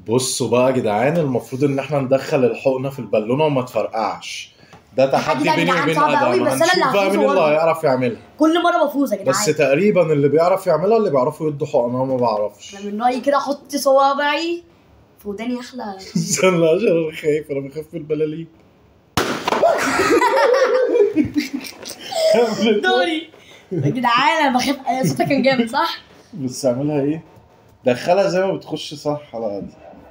بصوا بقى يا جدعان، المفروض ان احنا ندخل الحقنه في البالونه وما تفرقعش. ده تحدي بيني وبين ادم، هنشوف بقى مين اللي هيعرف يعملها. كل مره بفوز يا جدعان، بس تقريبا اللي بيعرف يعملها اللي بيعرفوا يدوا حقنه، ما بعرفش. انا من رايي كده احط صوابعي في وداني احلى. استنى عشان انا خايف، انا بخاف من البلالين. دوري يا جدعان، انا بخاف. صوتك كان جامد صح؟ بس اعملها ايه؟ دخلها زي ما بتخش صح على قد.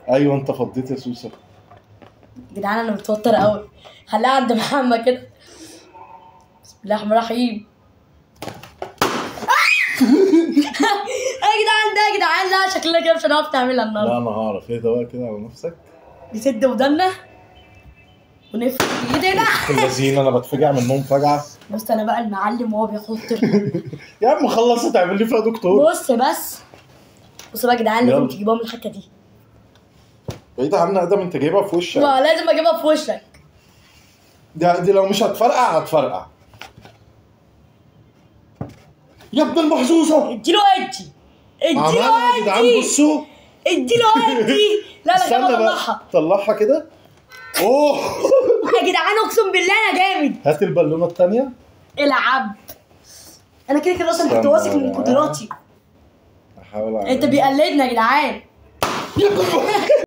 ايوه انت فضيت يا سوسه. يا جدعان انا متوتر قوي، خليها عند محمد كده. بسم الله الرحمن الرحيم. يا جدعان ده يا جدعان، لا شكلنا كده مش هنعرف نعملها النهارده. لا انا هعرف. ايه ده بقى كده على نفسك؟ نسد ودنا ونفرد ايدينا. اللذين انا بتفجع منهم فجعه. بص انا بقى المعلم وهو بيحط. يا عم خلص، تعمل لي فيها دكتور. بص بقى يا جدعان، لازم تجيبوها من الحته دي. بعيد عنها ادم، انت جايبها في وشك. ما لازم اجيبها في وشك. دي لو مش هتفرقع هتفرقع. يا ابن المحظوظه، اديله ادي عملها يا جدعان. بصوا اديله ادي. لا كده طلعها. طلعها كده. اوه يا جدعان اقسم بالله انا جامد. هات البالونه الثانيه. العب. انا كده اصلا كنت واثق من قدراتي. احاول انت بيقلدنا يا جدعان.